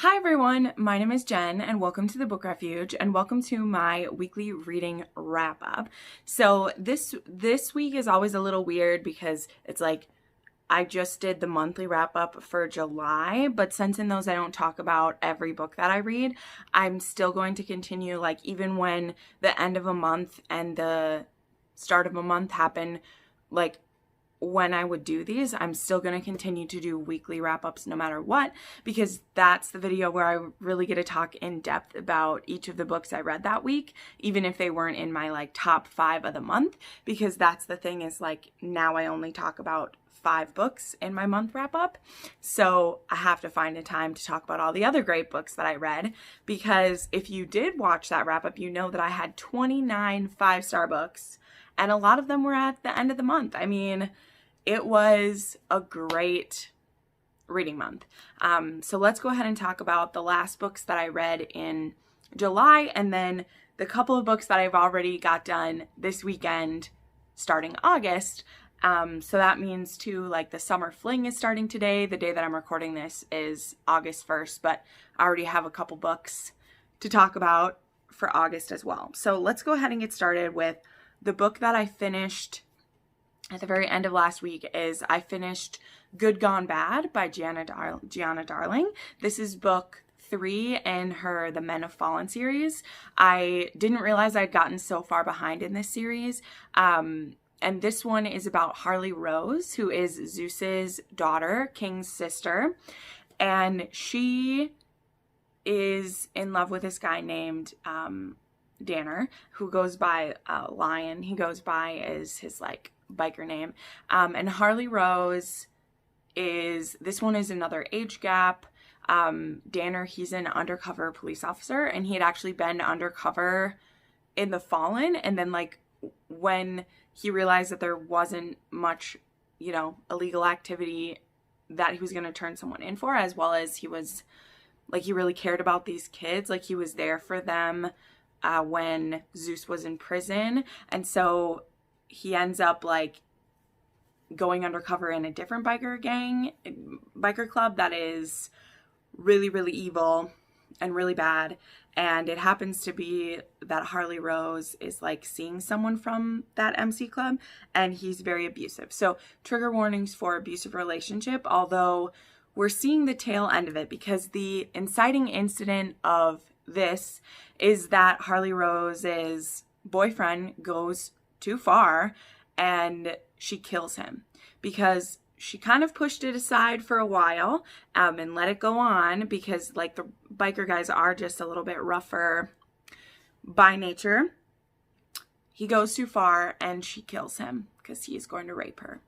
Hi everyone, my name is Jen and welcome to the Book Refuge and welcome to my weekly reading wrap up. So this week is always a little weird because it's like I just did the monthly wrap up for July, but since in those I don't talk about every book that I read, I'm still going to continue, like, even when the end of a month and the start of a month happen, like when I would do these, I'm still going to continue to do weekly wrap-ups no matter what, because that's the video where I really get to talk in depth about each of the books I read that week, even if they weren't in my like top 5 of the month, because that's the thing is, like, now I only talk about 5 books in my month wrap-up, so I have to find a time to talk about all the other great books that I read, because if you did watch that wrap-up, you know that I had 29 5-star books, and a lot of them were at the end of the month. I mean, it was a great reading month. So let's go ahead and talk about the last books that I read in July, and then the couple of books that I've already got done this weekend starting August. So that means too, like, the summer fling is starting today. The day that I'm recording this is August 1st, but I already have a couple books to talk about for August as well. So let's go ahead and get started with the book that I finished at the very end of last week. I finished Good Gone Bad by Gianna Darling. This is book 3 in the Men Have Fallen series. I didn't realize I'd gotten so far behind in this series. And this one is about Harley Rose, who is Zeus's daughter, King's sister. And she is in love with this guy named Danner, who goes by Lion. He goes by as his, like, biker name. And Harley Rose this one is another age gap. Danner, he's an undercover police officer, and he had actually been undercover in the Fallen, and then, like, when he realized that there wasn't much, illegal activity, that he was going to turn someone in for, as well as he was, like, he really cared about these kids. Like, he was there for them when Zeus was in prison, and so he ends up, like, going undercover in a different biker club that is really, really evil and really bad. And it happens to be that Harley Rose is, like, seeing someone from that MC club, and he's very abusive. So trigger warnings for abusive relationship, although we're seeing the tail end of it, because the inciting incident of this is that Harley Rose's boyfriend goes too far and she kills him, because she kind of pushed it aside for a while and let it go on, because, like, the biker guys are just a little bit rougher by nature. He goes too far and she kills him because he is going to rape her.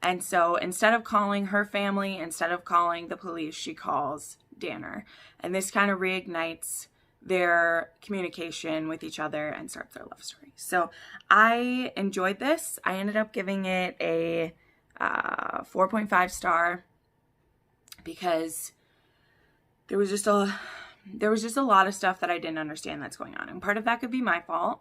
And so instead of calling her family, instead of calling the police, she calls Danner. And this kind of reignites their communication with each other and starts their love story. So I enjoyed this. I ended up giving it a 4.5 star because there was just a lot of stuff that I didn't understand that's going on. And part of that could be my fault,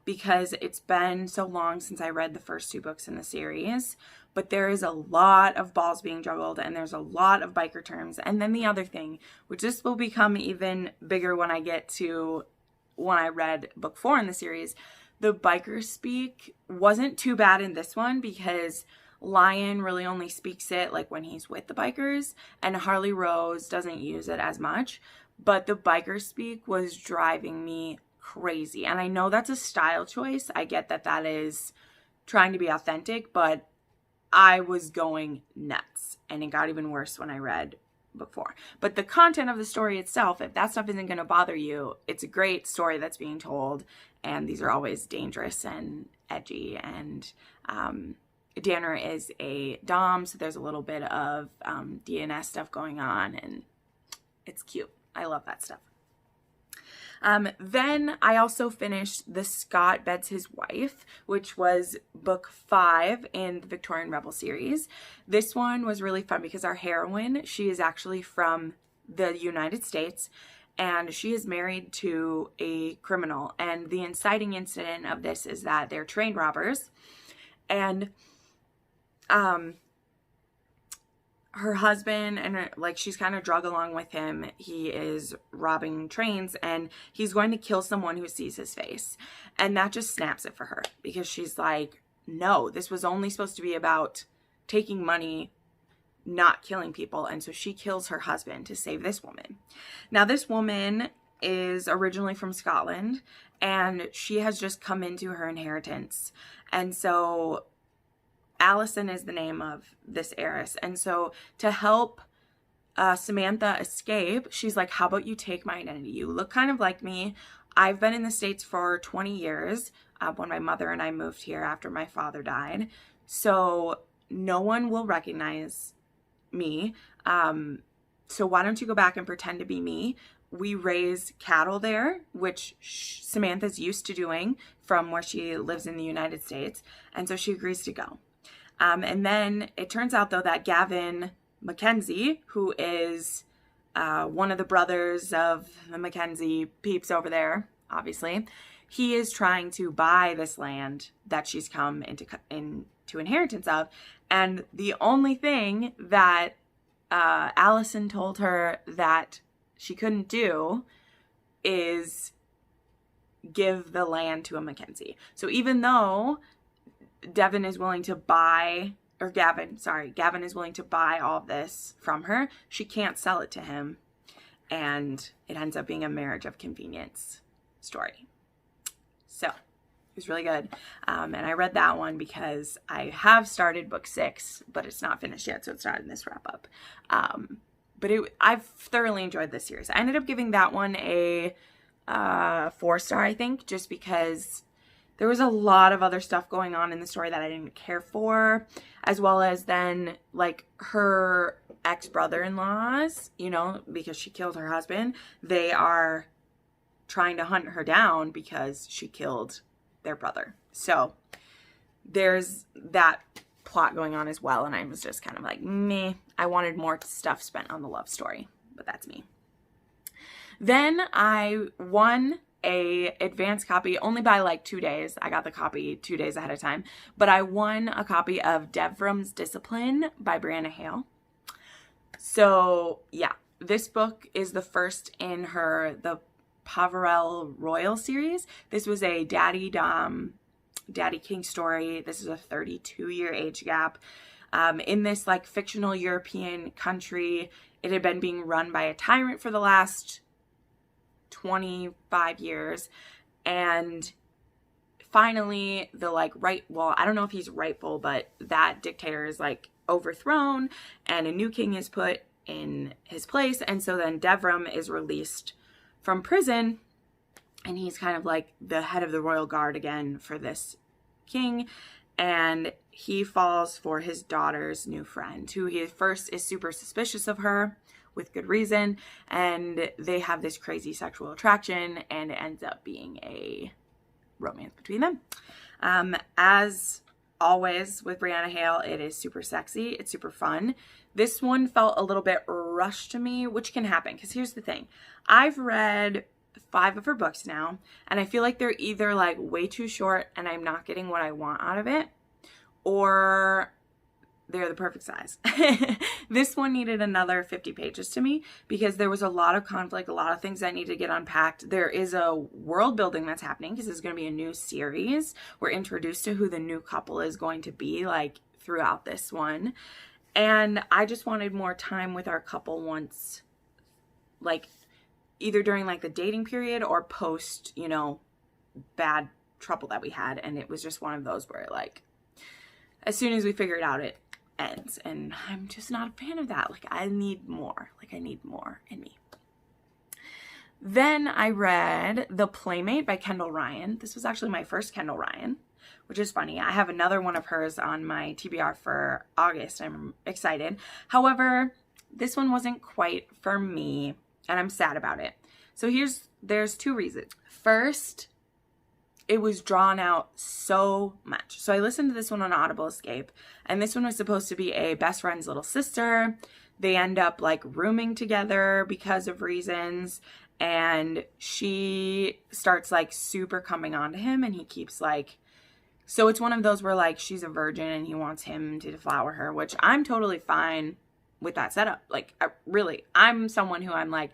because it's been so long since I read the first 2 books in the series, but there is a lot of balls being juggled, and there's a lot of biker terms. And then the other thing, which this will become even bigger when I read book 4 in the series, the biker speak wasn't too bad in this one, because Lion really only speaks it, like, when he's with the bikers, and Harley Rose doesn't use it as much, but the biker speak was driving me crazy. And I know that's a style choice. I get that that is trying to be authentic, but I was going nuts, and it got even worse when I read book 4. But the content of the story itself, if that stuff isn't going to bother you, it's a great story that's being told, and these are always dangerous and edgy, and Danner is a dom, so there's a little bit of DNS stuff going on, and it's cute. I love that stuff. Then I also finished The Scot Beds His Wife, which was book 5 in the Victorian Rebel series. This one was really fun because our heroine, she is actually from the United States, and she is married to a criminal. And the inciting incident of this is that they're train robbers, and her husband and like she's kind of drug along with him. He is robbing trains and he's going to kill someone who sees his face. And that just snaps it for her because she's like, no, this was only supposed to be about taking money, not killing people. And so she kills her husband to save this woman. Now this woman is originally from Scotland and she has just come into her inheritance. And so Allison is the name of this heiress. And so to help Samantha escape, she's like, how about you take my identity? You look kind of like me. I've been in the States for 20 years when my mother and I moved here after my father died. So no one will recognize me. So why don't you go back and pretend to be me? We raise cattle there, which Samantha's used to doing from where she lives in the United States. And so she agrees to go. And then it turns out, though, that Gavin Mackenzie, who is one of the brothers of the Mackenzie peeps over there, obviously, he is trying to buy this land that she's come into inheritance of. And the only thing that Allison told her that she couldn't do is give the land to a Mackenzie. So even though Gavin is willing to buy all of this from her, she can't sell it to him. And it ends up being a marriage of convenience story. So it was really good. And I read that one because I have started book 6, but it's not finished yet. So it's not in this wrap up. But I've thoroughly enjoyed this series. I ended up giving that one a 4-star, I think, just because there was a lot of other stuff going on in the story that I didn't care for, as well as then like her ex-brother-in-laws, you know, because she killed her husband, they are trying to hunt her down because she killed their brother. So there's that plot going on as well, and I was just kind of like, meh. I wanted more stuff spent on the love story, but that's me. Then I won a advance copy only by like 2 days. I got the copy 2 days ahead of time, but I won a copy of Devrams Discipline by Brianna Hale. So yeah, this book is the first in the Pavarel Royal series. This was a Daddy King story. This is a 32-year age gap. In this like fictional European country, it had been being run by a tyrant for the last 25 years, and finally I don't know if he's rightful, but that dictator is like overthrown and a new king is put in his place. And so then Devram is released from prison, and he's kind of like the head of the royal guard again for this king, and he falls for his daughter's new friend, who he at first is super suspicious of her with good reason, and they have this crazy sexual attraction, and it ends up being a romance between them. As always with Brianna Hale, it is super sexy. It's super fun. This one felt a little bit rushed to me, which can happen, because here's the thing. I've read 5 of her books now, and I feel like they're either like way too short and I'm not getting what I want out of it, or they're the perfect size. This one needed another 50 pages to me because there was a lot of conflict, a lot of things that need to get unpacked. There is a world building that's happening because it's going to be a new series. We're introduced to who the new couple is going to be like throughout this one. And I just wanted more time with our couple once, like either during like the dating period or post, you know, bad trouble that we had. And it was just one of those where like, as soon as we figure it out, it ends. And I'm just not a fan of that. Like I need more in me. Then I read The Playmate by Kendall Ryan. This was actually my first Kendall Ryan, which is funny. I have another one of hers on my TBR for August. I'm excited. However, this one wasn't quite for me, and I'm sad about it. So there's 2 reasons. First, it was drawn out so much. So I listened to this one on Audible Escape, and this one was supposed to be a best friend's little sister. They end up like rooming together because of reasons, and she starts like super coming on to him, and he keeps like, so it's one of those where like she's a virgin and he wants him to deflower her, which I'm totally fine with that setup. Like, I'm someone who I'm like,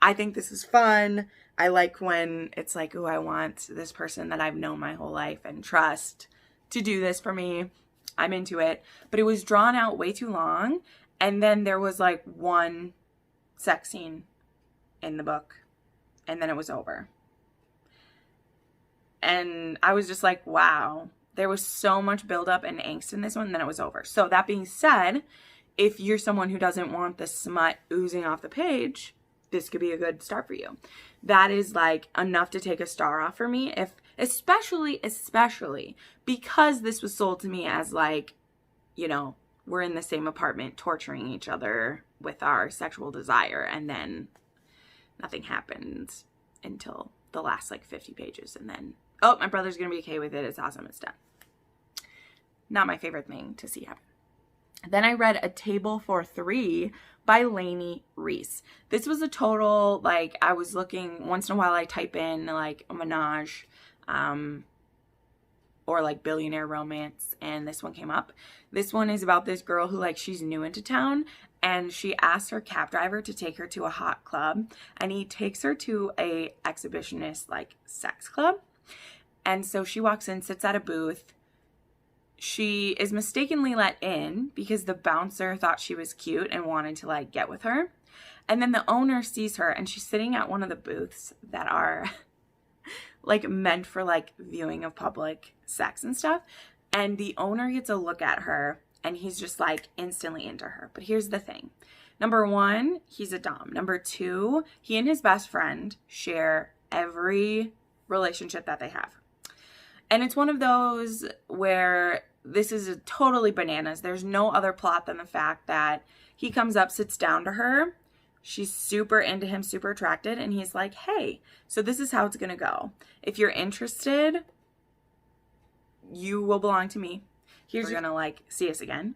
I think this is fun. I like when it's like, oh, I want this person that I've known my whole life and trust to do this for me. I'm into it. But it was drawn out way too long. And then there was like one sex scene in the book. And then it was over. And I was just like, wow. There was so much buildup and angst in this one. And then it was over. So that being said, if you're someone who doesn't want the smut oozing off the page, this could be a good start for you. That is like enough to take a star off for me. If especially because this was sold to me as like, you know, we're in the same apartment torturing each other with our sexual desire, and then nothing happens until the last like 50 pages, and then, oh, my brother's gonna be okay with it, it's awesome, it's done. Not my favorite thing to see happen. Then I read A Table for Three by Lainey Reese. This was a total, like, I was looking, once in a while I type in, like, a menage, or, like, billionaire romance, and this one came up. This one is about this girl who, like, she's new into town, and she asks her cab driver to take her to a hot club, and he takes her to a exhibitionist, like, sex club. And so she walks in, sits at a booth. She is mistakenly let in because the bouncer thought she was cute and wanted to like get with her. And then the owner sees her and she's sitting at one of the booths that are like meant for like viewing of public sex and stuff. And the owner gets a look at her and he's just like instantly into her. But here's the thing. Number one, he's a dom. Number two, he and his best friend share every relationship that they have. And it's one of those where this is totally bananas. There's no other plot than the fact that he comes up, sits down to her. She's super into him, super attracted. And he's like, hey, so this is how it's going to go. If you're interested, you will belong to me. We're going to like see us again.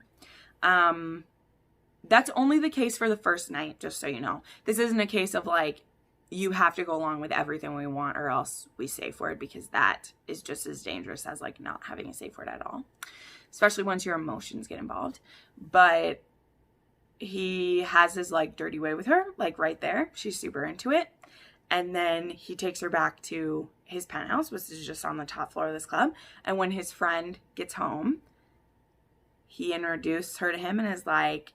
That's only the case for the first night, just so you know. This isn't a case of like, you have to go along with everything we want or else we safe word, because that is just as dangerous as like not having a safe word at all, especially once your emotions get involved. But he has his like dirty way with her, like right there. She's super into it. And then he takes her back to his penthouse, which is just on the top floor of this club. And when his friend gets home, he introduces her to him and is like,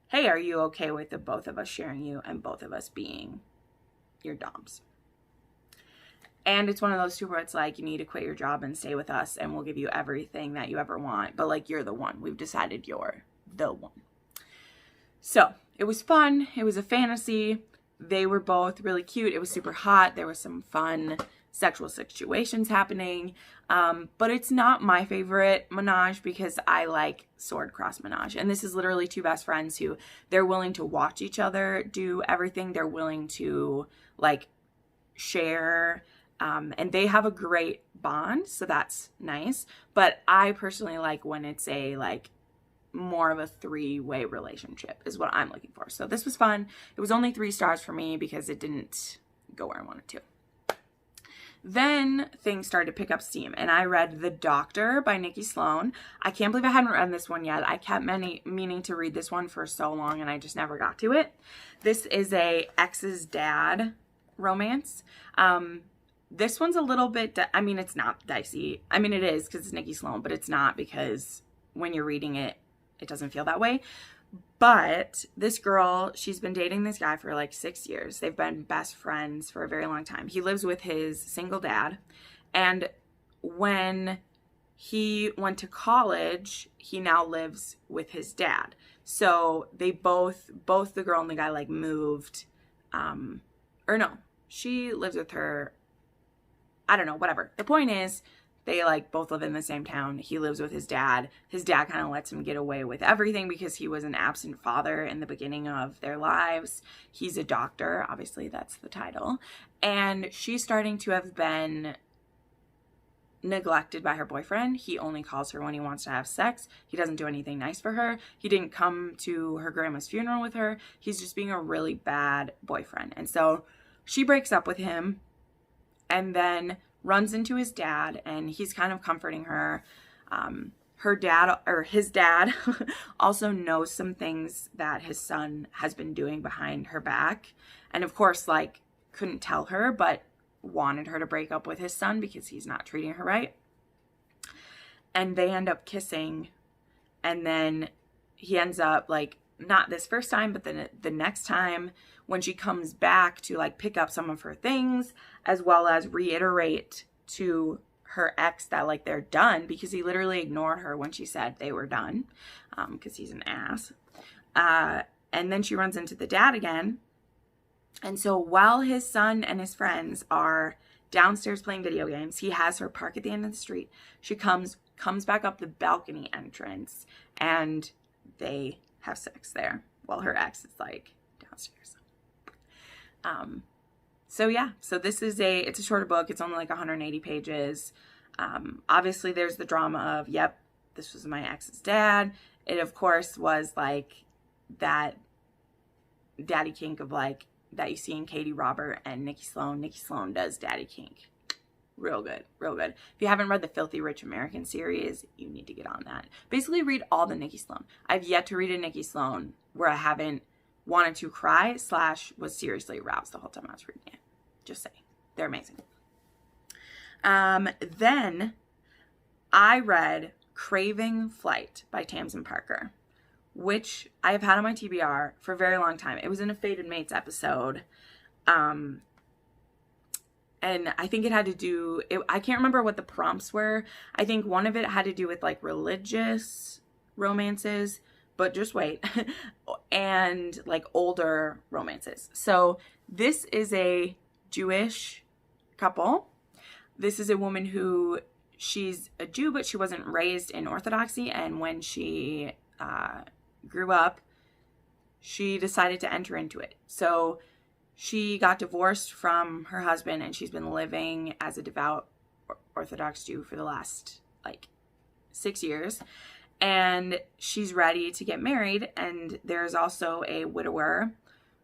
hey, are you okay with the both of us sharing you and both of us being your doms? And it's one of those two where it's like, you need to quit your job and stay with us and we'll give you everything that you ever want, but like, you're the one. We've decided you're the one. So it was fun. It was a fantasy. They were both really cute. It was super hot. There was some fun sexual situations happening, but it's not my favorite menage because I like sword cross menage. And this is literally two best friends who they're willing to watch each other do everything. They're willing to like share, and they have a great bond, so that's nice. But I personally like when it's a like more of a three-way relationship is what I'm looking for. So this was fun. It was only 3 stars for me because it didn't go where I wanted to. Then things started to pick up steam, and I read The Doctor by Nikki Sloan. I can't believe I hadn't read this one yet. I kept meaning to read this one for so long, and I just never got to it. This is a ex's dad romance. This one's a little bit, I mean, it's not dicey. I mean, it is because it's Nikki Sloan, but it's not because when you're reading it, it doesn't feel that way. But this girl, she's been dating this guy for like 6 years. They've been best friends for a very long time. He lives with his single dad. And when he went to college, he now lives with his dad. So they both the girl and the guy like moved, or no, she lives with her. I don't know, whatever. The point is, they like both live in the same town. He lives with his dad. His dad kind of lets him get away with everything because he was an absent father in the beginning of their lives. He's a doctor. Obviously, that's the title. And she's starting to have been neglected by her boyfriend. He only calls her when he wants to have sex. He doesn't do anything nice for her. He didn't come to her grandma's funeral with her. He's just being a really bad boyfriend. And so she breaks up with him and then runs into his dad, and he's kind of comforting her. her dad, or his dad, also knows some things that his son has been doing behind her back. And of course, like, couldn't tell her, but wanted her to break up with his son because he's not treating her right. And they end up kissing. And then he ends up, like, not this first time, but then the next time when she comes back to, like, pick up some of her things, as well as reiterate to her ex that, like, they're done, because he literally ignored her when she said they were done, because he's an ass. And then she runs into the dad again. And so while his son and his friends are downstairs playing video games, he has her park at the end of the street. She comes back up the balcony entrance, and they have sex there while her ex is, like, downstairs. So yeah, so this is it's a shorter book. It's only like 180 pages. Obviously there's the drama of, yep, this was my ex's dad. It of course was like that daddy kink of, like, that you see in Katie Robert and Nikki Sloan. Nikki Sloan does daddy kink. Real good, real good. If you haven't read the Filthy Rich American series, you need to get on that. Basically read all the Nikki Sloan. I've yet to read a Nikki Sloan where I haven't wanted to cry / was seriously aroused the whole time I was reading it. Just saying. They're amazing. Then I read Craving Flight by Tamsin Parker, which I have had on my TBR for a very long time. It was in a Fated Mates episode. And I think it had to do, I can't remember what the prompts were. I think one of it had to do with, like, religious romances, but just wait, and, like, older romances. So this is a Jewish couple. This is a woman who, she's a Jew, but she wasn't raised in Orthodoxy. And when she grew up, she decided to enter into it. So she got divorced from her husband, and she's been living as a devout Orthodox Jew for the last, like, 6 years. And she's ready to get married. And there's also a widower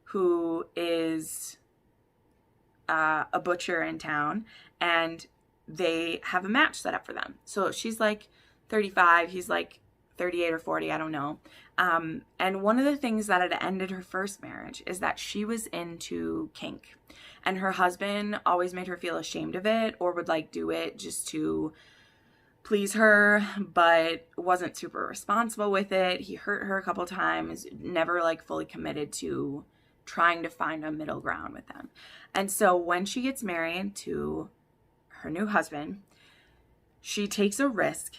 who is a butcher in town, and they have a match set up for them. So she's like 35, he's like 38 or 40, I don't know. And one of the things that had ended her first marriage is that she was into kink, and her husband always made her feel ashamed of it, or would, like, do it just to please her, but wasn't super responsible with it. He hurt her a couple times, never, like, fully committed to trying to find a middle ground with them. And so when she gets married to her new husband, she takes a risk.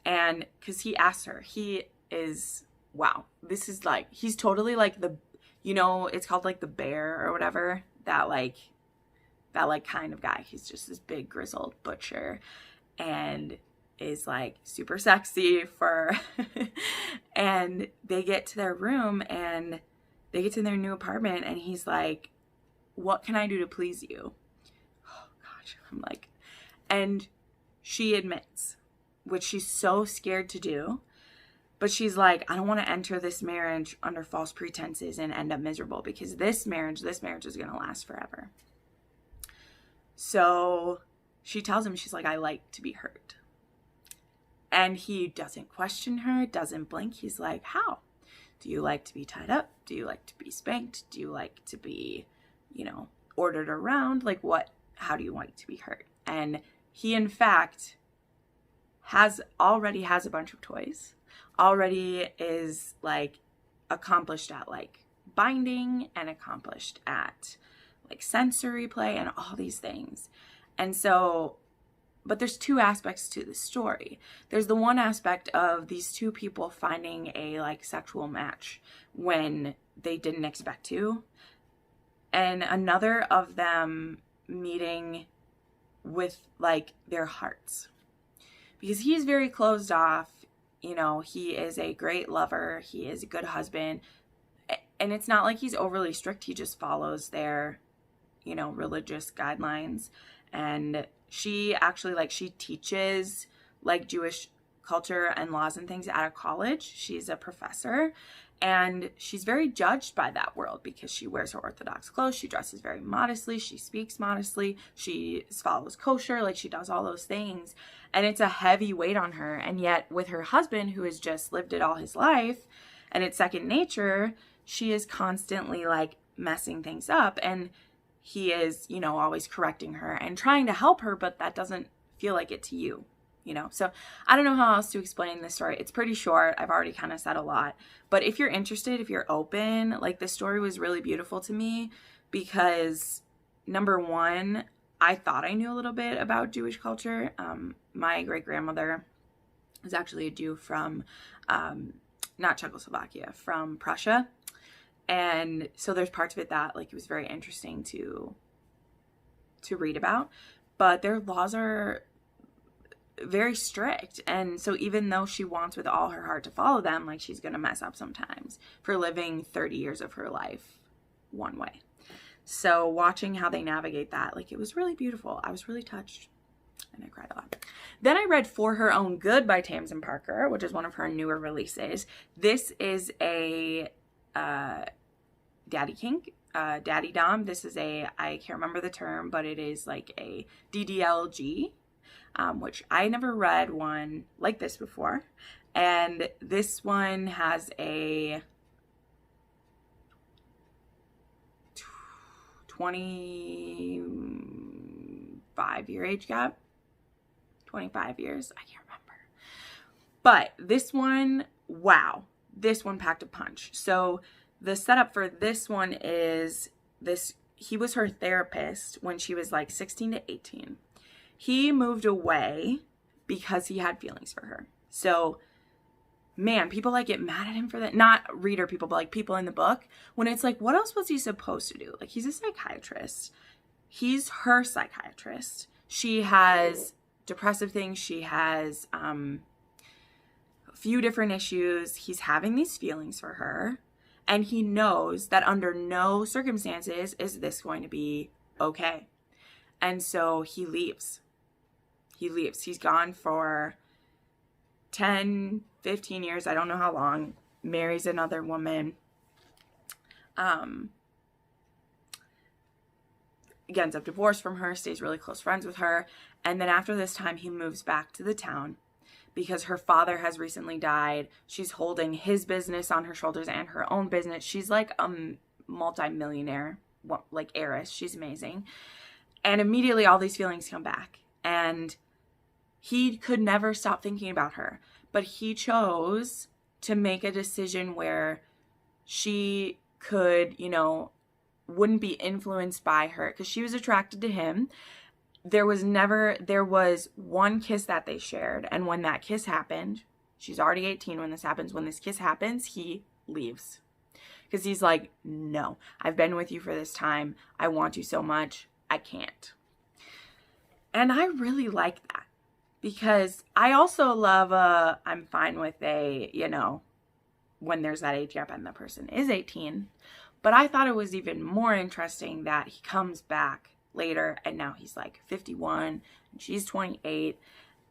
And because he asked her, he is, wow, this is like, he's totally like the, you know, it's called, like, the bear or whatever, that kind of guy. He's just this big grizzled butcher, and is, like, super sexy for and they get to their room, and they get to their new apartment, and he's like, what can I do to please you? Oh gosh, I'm like, and she admits, which she's so scared to do, but she's like, I don't want to enter this marriage under false pretenses and end up miserable, because this marriage is going to last forever. So she tells him, she's like, I like to be hurt. And he doesn't question her, doesn't blink. He's like, how? Do you like to be tied up? Do you like to be spanked? Do you like to be, you know, ordered around? Like, what? How do you like to be hurt? And he, in fact, already has a bunch of toys. Already is, like, accomplished at, like, binding, and accomplished at, like, sensory play and all these things. And so, but there's two aspects to the story. There's the one aspect of these two people finding a, like, sexual match when they didn't expect to. And another of them meeting with, like, their hearts. Because he's very closed off. You know, he is a great lover. He is a good husband. And it's not like he's overly strict. He just follows their, you know, religious guidelines. And she actually, like, she teaches, like, Jewish culture and laws and things at a college. She's a professor. And she's very judged by that world because she wears her Orthodox clothes. She dresses very modestly. She speaks modestly. She follows kosher. Like, she does all those things. And it's a heavy weight on her. And yet with her husband, who has just lived it all his life, and it's second nature, she is constantly like messing things up. And he is, you know, always correcting her and trying to help her, but that doesn't feel like it to you. You know, so I don't know how else to explain this story. It's pretty short. I've already kind of said a lot. But if you're interested, if you're open, like, this story was really beautiful to me because, number one, I thought I knew a little bit about Jewish culture. My great-grandmother was actually a Jew from, not Czechoslovakia, from Prussia. And so there's parts of it that, like, it was very interesting to read about. But their laws are very strict, and so even though she wants with all her heart to follow them, like, she's gonna mess up sometimes for living 30 years of her life one way. So watching how they navigate that, like, it was really beautiful. I was really touched, and I cried a lot. Then I read For Her Own Good by Tamsin Parker, which is one of her newer releases. This is a daddy kink, daddy dom. This is a, I can't remember the term, but it is like a DDLG, which I never read one like this before. And this one has a 25-year age gap. 25 years. I can't remember. But this one, wow. This one packed a punch. So the setup for this one is this. He was her therapist when she was like 16 to 18. He moved away because he had feelings for her. So, man, people like get mad at him for that. Not reader people, but like people in the book. When it's like, what else was he supposed to do? Like, he's a psychiatrist. He's her psychiatrist. She has depressive things. She has a few different issues. He's having these feelings for her. And he knows that under no circumstances is this going to be okay. And so he leaves. He leaves. He's gone for 10, 15 years. I don't know how long. Marries another woman. Ends up divorced from her. Stays really close friends with her. And then after this time, he moves back to the town because her father has recently died. She's holding his business on her shoulders and her own business. She's like a multi-millionaire, like heiress. She's amazing. And immediately all these feelings come back. And he could never stop thinking about her. But he chose to make a decision where she could, you know, wouldn't be influenced by her because she was attracted to him. There was one kiss that they shared. And when that kiss happened, she's already 18 when this happens. When this kiss happens, he leaves. Because he's like, no, I've been with you for this time. I want you so much. I can't. And I really like that. Because I also love I'm fine with when there's that age gap and the person is 18. But I thought it was even more interesting that he comes back later and now he's like 51 and she's 28.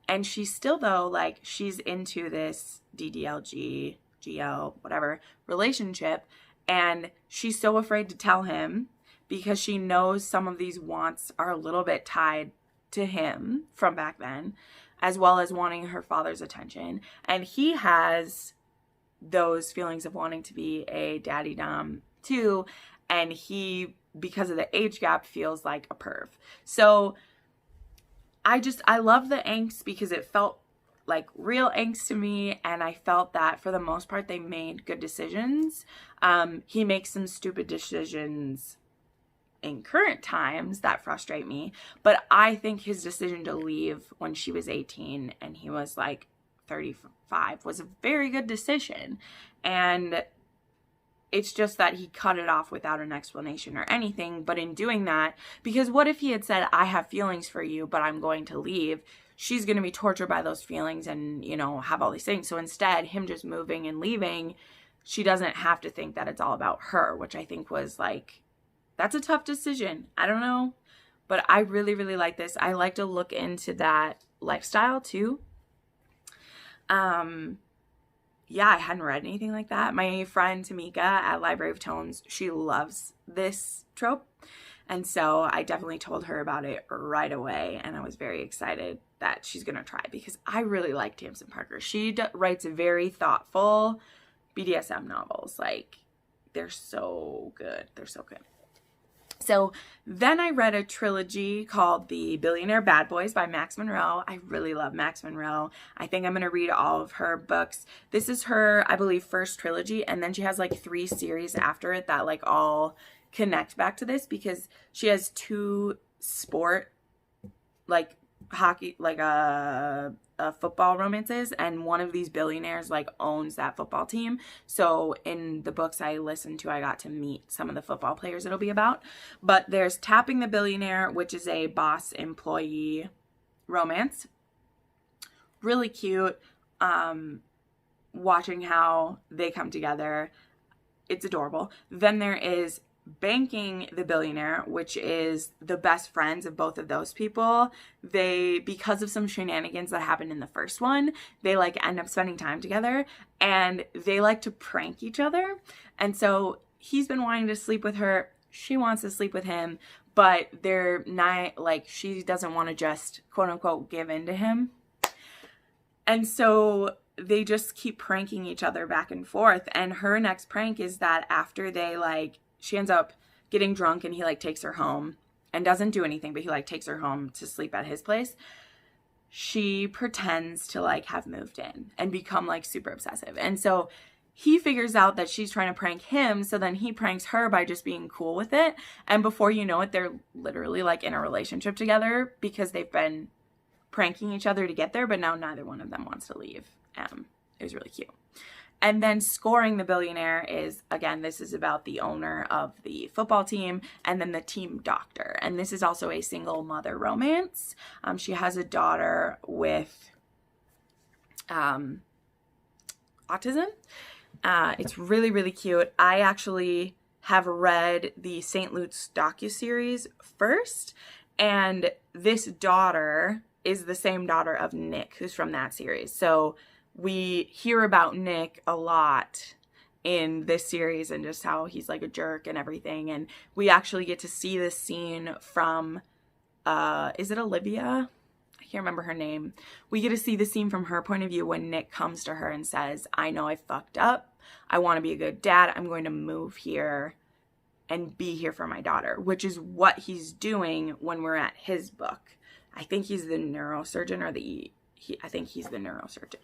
And she's still, though, like, she's into this DDLG, GL, whatever, relationship. And she's so afraid to tell him because she knows some of these wants are a little bit tied to him from back then, as well as wanting her father's attention. And he has those feelings of wanting to be a daddy dom too. And he, because of the age gap, feels like a perv. So I love the angst because it felt like real angst to me. And I felt that for the most part, they made good decisions. He makes some stupid decisions in current times that frustrate me. But I think his decision to leave when she was 18 and he was like 35 was a very good decision. And it's just that he cut it off without an explanation or anything. But in doing that, because what if he had said, I have feelings for you, but I'm going to leave? She's going to be tortured by those feelings and, have all these things. So instead, him just moving and leaving, she doesn't have to think that it's all about her, which I think was like, that's a tough decision. I don't know. But I really, really like this. I like to look into that lifestyle too. yeah, I hadn't read anything like that. My friend Tamika at Library of Tones, she loves this trope. And so I definitely told her about it right away. And I was very excited that she's going to try, because I really like Tamsin Parker. She writes very thoughtful BDSM novels. Like, they're so good. They're so good. So then I read a trilogy called The Billionaire Bad Boys by Max Monroe. I really love Max Monroe. I think I'm going to read all of her books. This is her, I believe, first trilogy. And then she has like 3 series after it that like all connect back to this, because she has 2 sport, like hockey, like football romances, and one of these billionaires like owns that football team. So in the books I listened to, I got to meet some of the football players it'll be about. But there's Tapping the Billionaire, which is a boss employee romance. Really cute. Watching how they come together, it's adorable. Then there is Banking the Billionaire, which is the best friends of both of those people. They, because of some shenanigans that happened in the first one, they like end up spending time together, and they like to prank each other. And so he's been wanting to sleep with her, she wants to sleep with him, but they're not, like, she doesn't want to just quote unquote give in to him. And so they just keep pranking each other back and forth. And her next prank is that after they like, she ends up getting drunk and he like takes her home and doesn't do anything, but he like takes her home to sleep at his place. She pretends to like have moved in and become like super obsessive. And so he figures out that she's trying to prank him. So then he pranks her by just being cool with it. And before you know it, they're literally like in a relationship together, because they've been pranking each other to get there, but now neither one of them wants to leave. It was really cute. And then Scoring the Billionaire is, again, this is about the owner of the football team and then the team doctor. And this is also a single mother romance. She has a daughter with autism. It's really, really cute. I actually have read the St. Luke's docuseries first. And this daughter is the same daughter of Nick, who's from that series. So we hear about Nick a lot in this series and just how he's like a jerk and everything. And we actually get to see this scene from, is it Olivia? I can't remember her name. We get to see the scene from her point of view when Nick comes to her and says, I know I fucked up. I want to be a good dad. I'm going to move here and be here for my daughter, which is what he's doing when we're at his book. I think he's the neurosurgeon, or I think he's the neurosurgeon.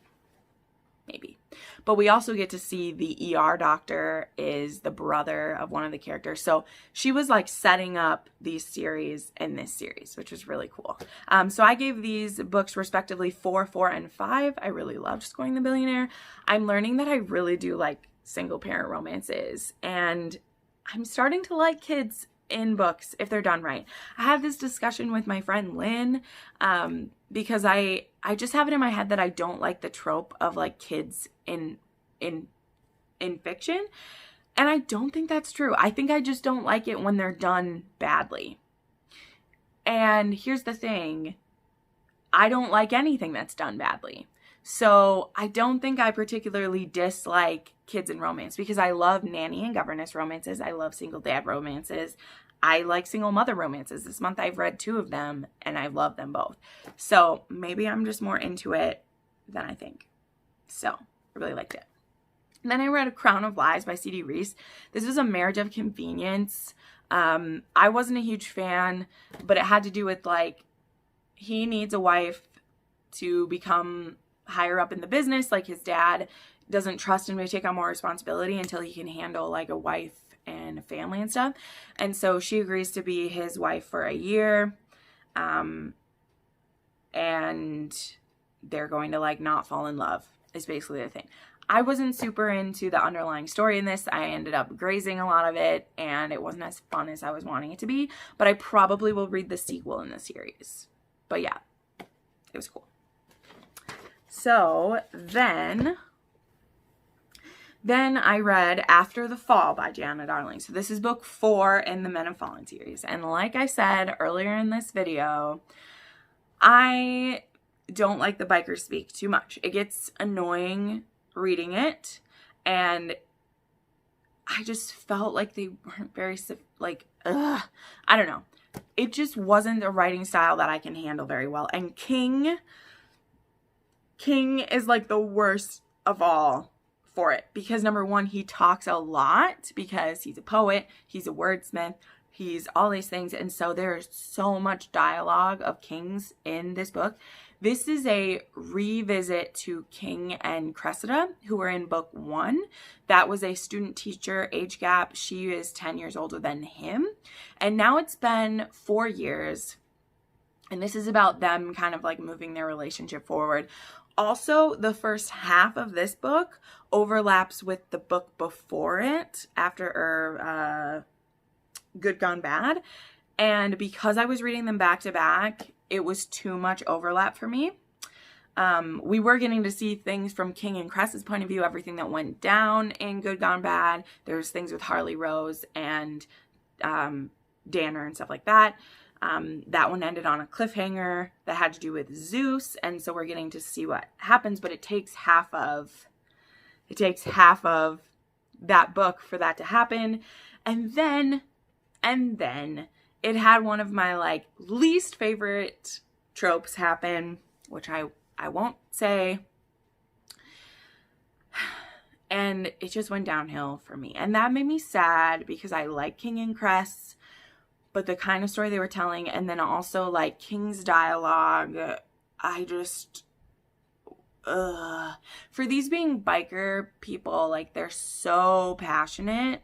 Maybe. But we also get to see the ER doctor is the brother of one of the characters. So she was like setting up these series in this series, which was really cool. So I gave these books respectively 4, 4, and 5. I really loved Scoring the Billionaire. I'm learning that I really do like single parent romances, and I'm starting to like kids in books if they're done right. I had this discussion with my friend Lynn, because I just have it in my head that I don't like the trope of like kids in fiction. And I don't think that's true. I think I just don't like it when they're done badly. And here's the thing. I don't like anything that's done badly. So I don't think I particularly dislike kids in romance, because I love nanny and governess romances. I love single dad romances. I like single mother romances. This month I've read 2 of them and I love them both. So maybe I'm just more into it than I think. So I really liked it. And then I read A Crown of Lies by C.D. Reese. This was a marriage of convenience. I wasn't a huge fan, but it had to do with like, he needs a wife to become higher up in the business. Like his dad doesn't trust him to take on more responsibility until he can handle like a wife and a family and stuff. And so she agrees to be his wife for a year. And they're going to like not fall in love is basically the thing. I wasn't super into the underlying story in this. I ended up grazing a lot of it and it wasn't as fun as I was wanting it to be, but I probably will read the sequel in the series. But yeah, it was cool. So then I read After the Fall by Gianna Darling. So this is book 4 in the Men Have Fallen series. And like I said earlier in this video, I don't like the biker speak too much. It gets annoying reading it, and I just felt like they weren't very, like, I don't know. It just wasn't a writing style that I can handle very well. And King is like the worst of all for it, because number one, he talks a lot because he's a poet, he's a wordsmith, he's all these things, and so there's so much dialogue of kings in this book. This is a revisit to King and Cressida, who were in book 1. That was a student-teacher age gap. She is 10 years older than him, and now it's been 4 years, and this is about them kind of like moving their relationship forward. Also, the first half of this book overlaps with the book before it, after Good Gone Bad. And because I was reading them back to back, it was too much overlap for me. We were getting to see things from King and Cress's point of view, everything that went down in Good Gone Bad. There's things with Harley Rose and Danner and stuff like that. That one ended on a cliffhanger that had to do with Zeus, and so we're getting to see what happens, but it takes half of that book for that to happen. And then it had one of my like least favorite tropes happen, which I won't say. And it just went downhill for me. And that made me sad because I like King and Cress, but the kind of story they were telling, and then also like King's dialogue, I just, for these being biker people, like they're so passionate,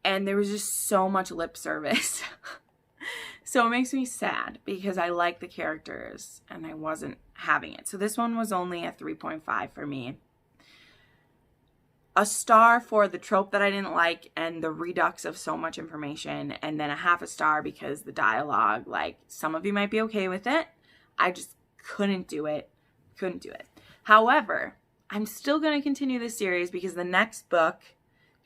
and there was just so much lip service. So it makes me sad because I like the characters and I wasn't having it. So this one was only a 3.5 for me. A star for the trope that I didn't like and the redux of so much information, and then a half a star because the dialogue, like, some of you might be okay with it. I just couldn't do it. However, I'm still going to continue this series because the next book,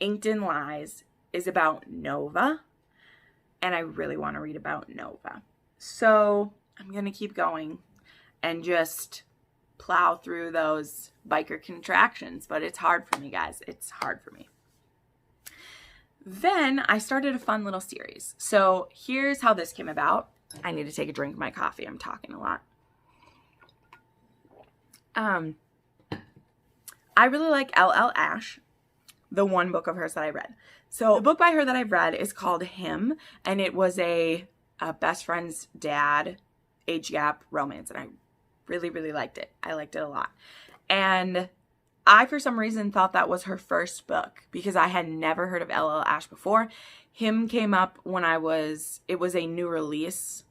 Inked in Lies, is about Nova, and I really want to read about Nova. So I'm going to keep going and just plow through those biker contractions, but it's hard for me, guys. It's hard for me. Then I started a fun little series. So here's how this came about. I need to take a drink of my coffee. I'm talking a lot. I really like L.L. Ash, the one book of hers that I read. So the book by her that I've read is called Him, and it was a best friend's dad age gap romance, and I really, really liked it. I liked it a lot. And I, for some reason, thought that was her first book because I had never heard of L.L. Ash before. Him came up when it was a new release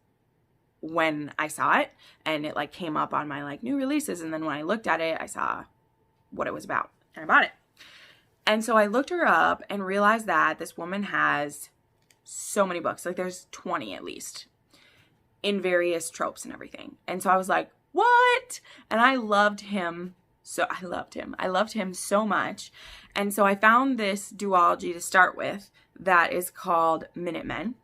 when I saw it, and it like came up on my like new releases, and then when I looked at it, I saw what it was about, and I bought it. And so I looked her up and realized that this woman has so many books, like there's 20 at least, in various tropes and everything. And so I was like, what? And I loved him. I loved him so much. And so I found this duology to start with that is called Minutemen.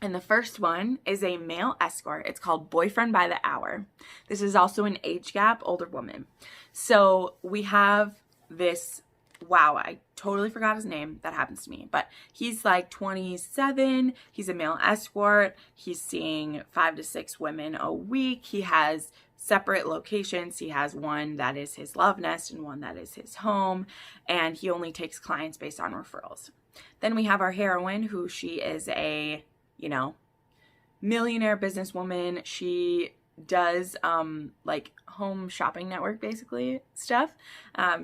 And the first one is a male escort. It's called Boyfriend by the Hour. This is also an age gap, older woman. So we have this, wow, I totally forgot his name. That happens to me. But he's like 27. He's a male escort. He's seeing 5 to 6 women a week. He has separate locations. He has one that is his love nest and one that is his home. And he only takes clients based on referrals. Then we have our heroine, who she is a, millionaire businesswoman. She does like home shopping network basically stuff.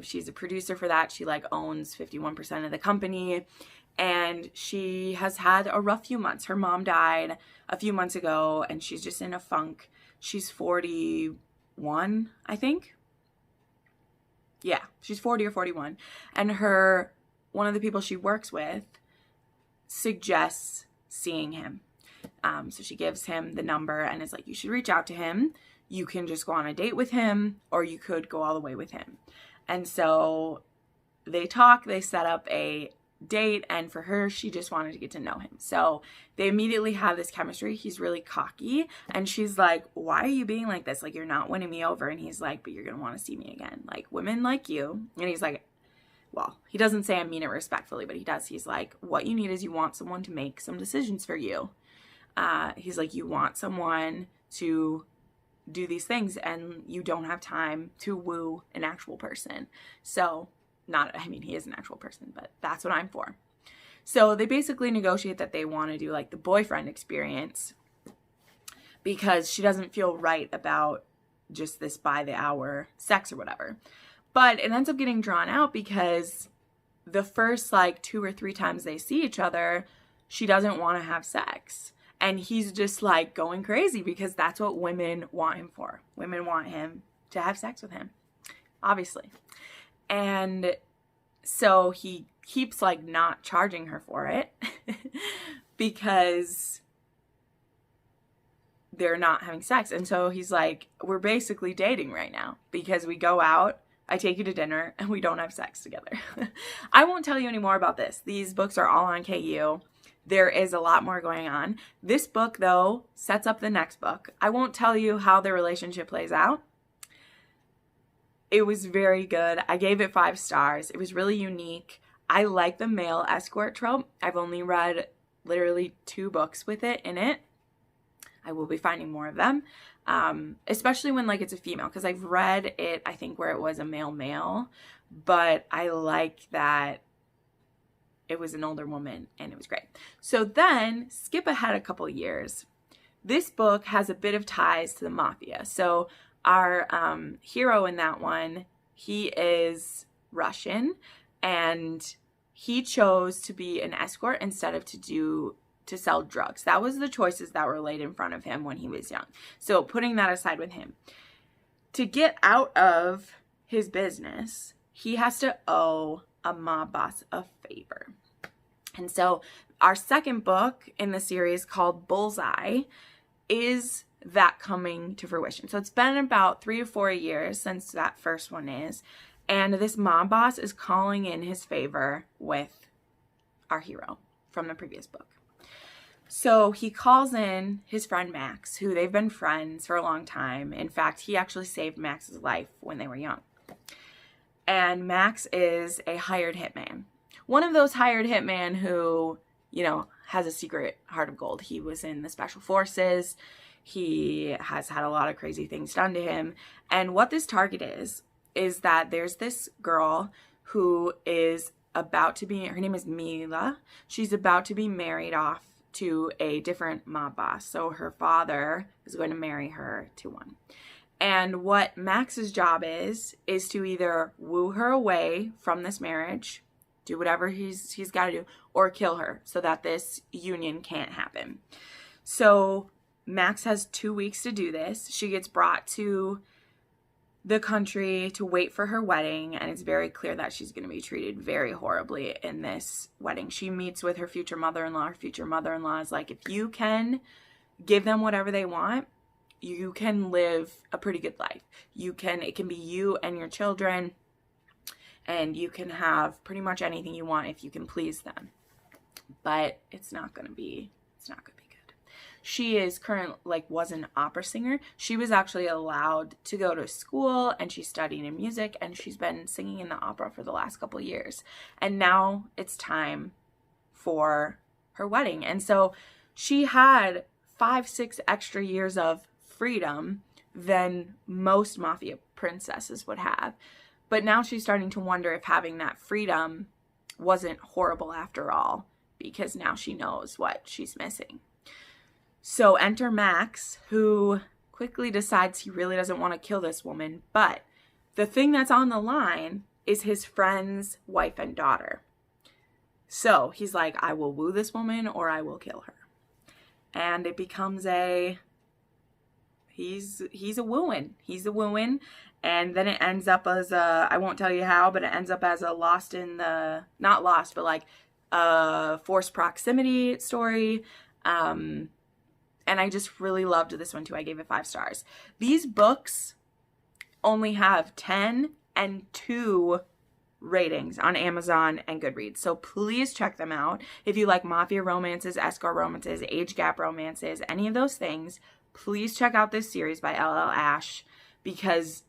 She's a producer for that. She like owns 51% of the company, and she has had a rough few months. Her mom died a few months ago, and she's just in a funk. She's 41, I think. Yeah, she's 40 or 41. And one of the people she works with suggests seeing him. So she gives him the number and is like, you should reach out to him. You can just go on a date with him, or you could go all the way with him. And so they talk, they set up a date, and for her, she just wanted to get to know him. So they immediately have this chemistry. He's really cocky, and she's like, why are you being like this? Like, you're not winning me over. And he's like, but you're gonna want to see me again. Like, women like you. And he's like, well, he doesn't say I mean it respectfully, but he does. He's like, what you need is you want someone to make some decisions for you. He's like, you want someone to do these things, and you don't have time to woo an actual person. So he is an actual person, but that's what I'm for. So they basically negotiate that they want to do like the boyfriend experience because she doesn't feel right about just this by the hour sex or whatever. But it ends up getting drawn out because the first like 2 or 3 times they see each other, she doesn't want to have sex. And he's just like going crazy because that's what women want him for. Women want him to have sex with him, obviously. And so he keeps like not charging her for it because they're not having sex. And so he's like, we're basically dating right now because we go out, I take you to dinner, and we don't have sex together. I won't tell you any more about this. These books are all on KU. There is a lot more going on. This book, though, sets up the next book. I won't tell you how their relationship plays out. It was very good. I gave it 5 stars. It was really unique. I like the male escort trope. I've only read literally 2 books with it in it. I will be finding more of them, especially when like it's a female, because I've read it, I think, where it was a male, but I like that it was an older woman and it was great. So then skip ahead a couple years. This book has a bit of ties to the mafia. So our hero in that one, he is Russian, and he chose to be an escort instead of to sell drugs. That was the choices that were laid in front of him when he was young. So putting that aside with him, to get out of his business, he has to owe a mob boss a favor. And so our second book in the series, called Bullseye, is that coming to fruition. So it's been about 3 or 4 years since that first one is, and this mob boss is calling in his favor with our hero from the previous book. So he calls in his friend Max, who they've been friends for a long time. In fact, he actually saved Max's life when they were young. And Max is a hired hitman. One of those hired hitmen who, has a secret heart of gold. He was in the special forces. He has had a lot of crazy things done to him. And what this target is that there's this girl who is about to be, her name is Mila. She's about to be married off to a different mob boss. So her father is going to marry her to one. And what Max's job is to either woo her away from this marriage, do whatever he's got to do, or kill her so that this union can't happen. So Max has 2 weeks to do this. She gets brought to the country to wait for her wedding, and it's very clear that she's going to be treated very horribly in this wedding. She meets with her future mother-in-law. Her future mother-in-law is like, if you can give them whatever they want, you can live a pretty good life. It can be you and your children, and you can have pretty much anything you want if you can please them. But it's not going to be good. She is was an opera singer. She was actually allowed to go to school, and she's studying in music, and she's been singing in the opera for the last couple of years. And now it's time for her wedding. And so she had 5-6 extra years of freedom than most mafia princesses would have. But now she's starting to wonder if having that freedom wasn't horrible after all, because now she knows what she's missing. So enter Max, who quickly decides he really doesn't want to kill this woman, but the thing that's on the line is his friend's wife and daughter. So he's like, I will woo this woman or I will kill her. And it becomes he's a wooing. He's a wooing. And then it ends up as I won't tell you how, but it ends up as a not lost, but a forced proximity story. And I just really loved this one too. I gave it 5 stars. These books only have 10 and 2 ratings on Amazon and Goodreads. So please check them out. If you like mafia romances, escort romances, age gap romances, any of those things, please check out this series by L.L. Ash, because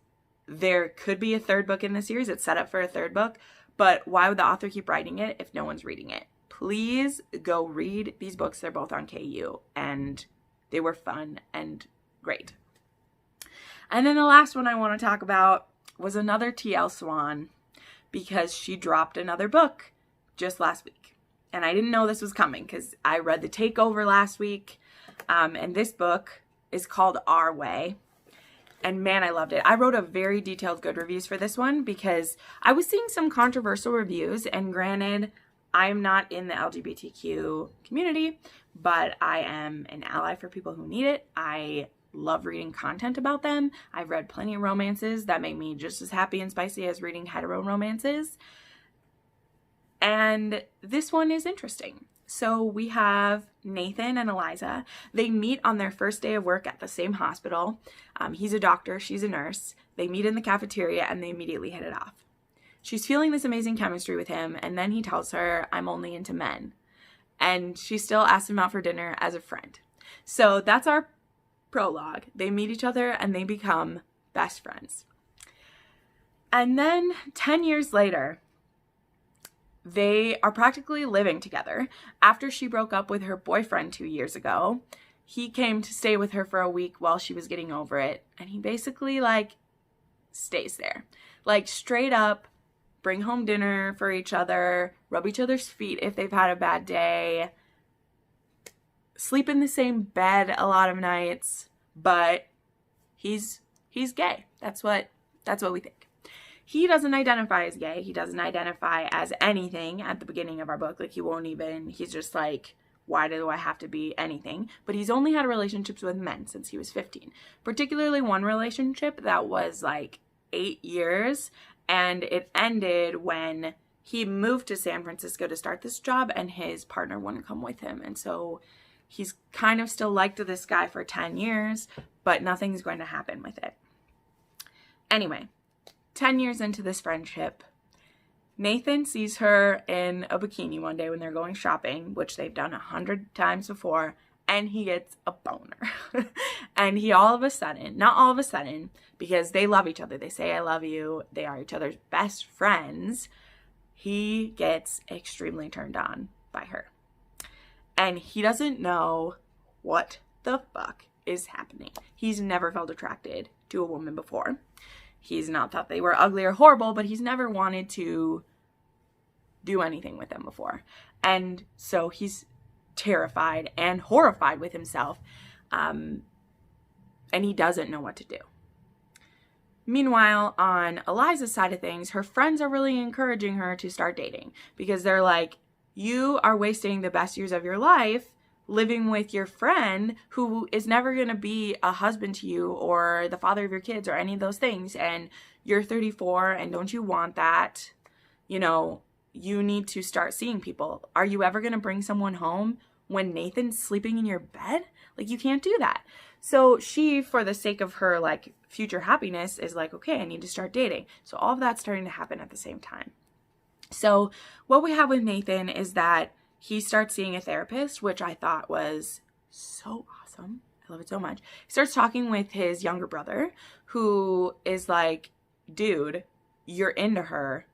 there could be a third book in the series. It's set up for a third book, but why would the author keep writing it if no one's reading it? Please go read these books. They're both on KU, and they were fun and great. And then the last one I want to talk about was another TL Swan, because she dropped another book just last week. And I didn't know this was coming because I read The Takeover last week. And this book is called Our Way. And man, I loved it. I wrote a very detailed good reviews for this one because I was seeing some controversial reviews. And granted, I'm not in the LGBTQ community, but I am an ally for people who need it. I love reading content about them. I've read plenty of romances that make me just as happy and spicy as reading hetero romances. And this one is interesting. So we have Nathan and Eliza. They meet on their first day of work at the same hospital. He's a doctor, she's a nurse. They meet in the cafeteria and they immediately hit it off. She's feeling this amazing chemistry with him, and then he tells her, "I'm only into men." And she still asks him out for dinner as a friend. So that's our prologue. They meet each other and they become best friends. And then 10 years later, they are practically living together. After she broke up with her boyfriend 2 years ago, he came to stay with her for a week while she was getting over it. And he basically stays there. Straight up, bring home dinner for each other, rub each other's feet if they've had a bad day, sleep in the same bed a lot of nights, but he's gay. That's what we think. He doesn't identify as gay. He doesn't identify as anything at the beginning of our book. He's just why do I have to be anything? But he's only had relationships with men since he was 15. Particularly one relationship that was 8 years, and it ended when he moved to San Francisco to start this job and his partner wouldn't come with him. And so he's kind of still liked this guy for 10 years, but nothing's going to happen with it. Anyway, 10 years into this friendship, Nathan sees her in a bikini one day when they're going shopping, which they've done 100 times before, and he gets a boner. And he not all of a sudden, because they love each other, they say, "I love you," they are each other's best friends, he gets extremely turned on by her. And he doesn't know what the fuck is happening. He's never felt attracted to a woman before. He's not thought they were ugly or horrible, but he's never wanted to do anything with them before. And so he's terrified and horrified with himself. And he doesn't know what to do. Meanwhile, on Eliza's side of things, her friends are really encouraging her to start dating because they're like, "You are wasting the best years of your life living with your friend who is never going to be a husband to you or the father of your kids or any of those things. And you're 34 and don't you want that? You need to start seeing people. Are you ever going to bring someone home when Nathan's sleeping in your bed? You can't do that." So she, for the sake of her future happiness, is okay, I need to start dating. So all of that's starting to happen at the same time. So what we have with Nathan is that he starts seeing a therapist, which I thought was so awesome. I love it so much. He starts talking with his younger brother, who is "Dude, you're into her.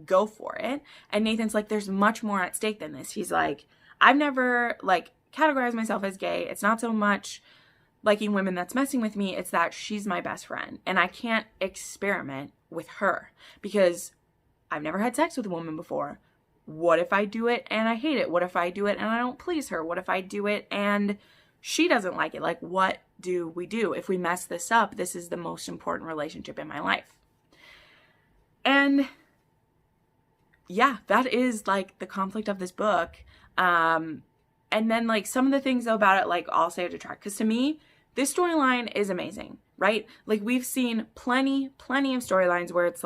Go for it." And Nathan's "There's much more at stake than this." He's "I've never categorized myself as gay. It's not so much liking women that's messing with me. It's that she's my best friend. And I can't experiment with her because I've never had sex with a woman before. What if I do it and I hate it? What if I do it and I don't please her? What if I do it and she doesn't like it? What do we do? If we mess this up, this is the most important relationship in my life. And yeah, that is the conflict of this book. And then some of the things about it, I'll say to detract. Because to me, this storyline is amazing, right? We've seen plenty of storylines where it's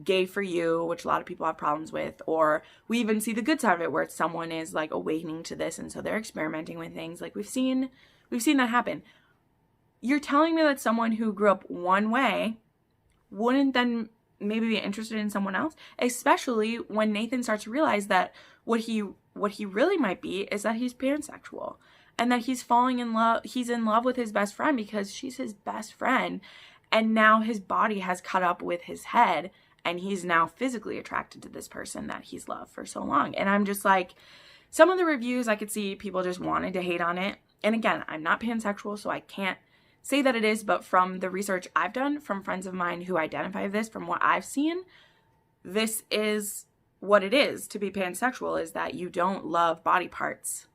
gay for you, which a lot of people have problems with, or we even see the good side of it where someone is awakening to this and so they're experimenting with things. We've seen that happen. You're telling me that someone who grew up one way wouldn't then maybe be interested in someone else, especially when Nathan starts to realize that what he really might be is that he's pansexual, and that he's falling in love. He's in love with his best friend because she's his best friend, and now his body has caught up with his head, and he's now physically attracted to this person that he's loved for so long. And I'm just like, some of the reviews I could see people just wanted to hate on it. And again, I'm not pansexual, so I can't say that it is, but from the research I've done, from friends of mine who identify this, from what I've seen, this is what it is to be pansexual, is that you don't love body parts.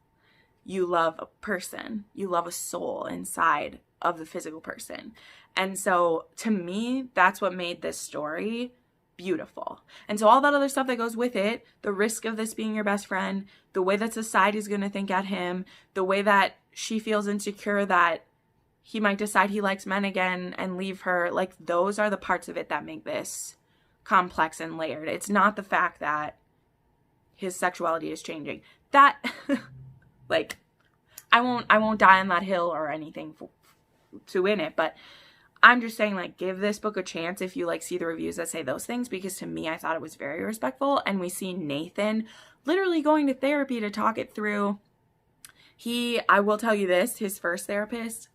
You love a person. You love a soul inside of the physical person. And so to me, that's what made this story beautiful. And so all that other stuff that goes with it, the risk of this being your best friend, the way that society is going to think at him, the way that she feels insecure that he might decide he likes men again and leave her, like, those are the parts of it that make this complex and layered. It's not the fact that his sexuality is changing. That, like, I won't die on that hill or anything to win it, but I'm just saying, like, give this book a chance if you, like, see the reviews that say those things, because to me, I thought it was very respectful. And we see Nathan literally going to therapy to talk it through. I will tell you this, his first therapist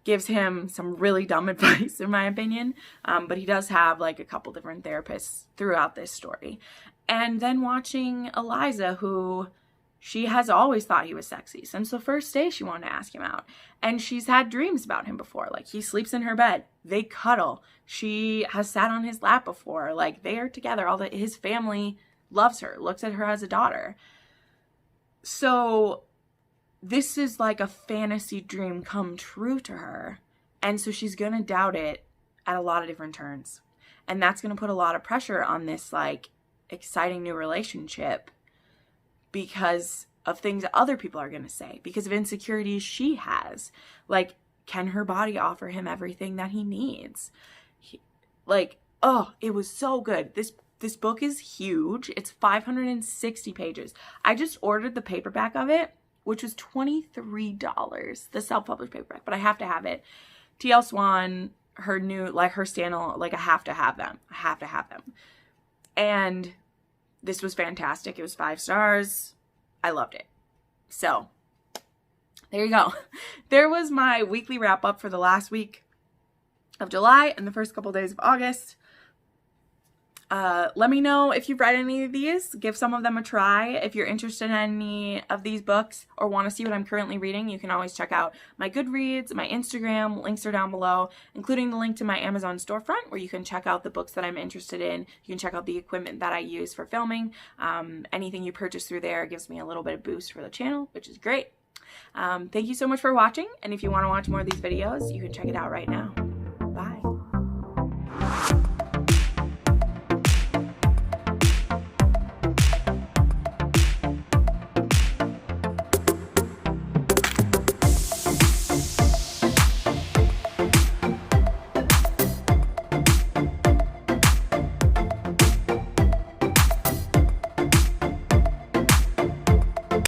gives him some really dumb advice, in my opinion. But he does have, like, a couple different therapists throughout this story. And then watching Eliza, who she has always thought he was sexy. Since the first day she wanted to ask him out. And she's had dreams about him before. Like, he sleeps in her bed. They cuddle. She has sat on his lap before. Like, they are together. His family loves her, looks at her as a daughter. So this is like a fantasy dream come true to her. And so she's going to doubt it at a lot of different turns. And that's going to put a lot of pressure on this, like, exciting new relationship, because of things other people are going to say, because of insecurities she has. Like, can her body offer him everything that he needs? It was so good. This book is huge. It's 560 pages. I just ordered the paperback of it, which was $23, the self-published paperback, but I have to have it. T.L. Swan, her new, like, her standalone, like, I have to have them. I have to have them. And this was fantastic. It was 5 stars. I loved it. So there you go. There was my weekly wrap up for the last week of July and the first couple days of August. Let me know if you've read any of these. Give some of them a try. If you're interested in any of these books or want to see what I'm currently reading, you can always check out my Goodreads, my Instagram. Links are down below, including the link to my Amazon storefront, where you can check out the books that I'm interested in. You can check out the equipment that I use for filming. Anything you purchase through there gives me a little bit of boost for the channel, which is great. Thank you so much for watching. And if you want to watch more of these videos, you can check it out right now.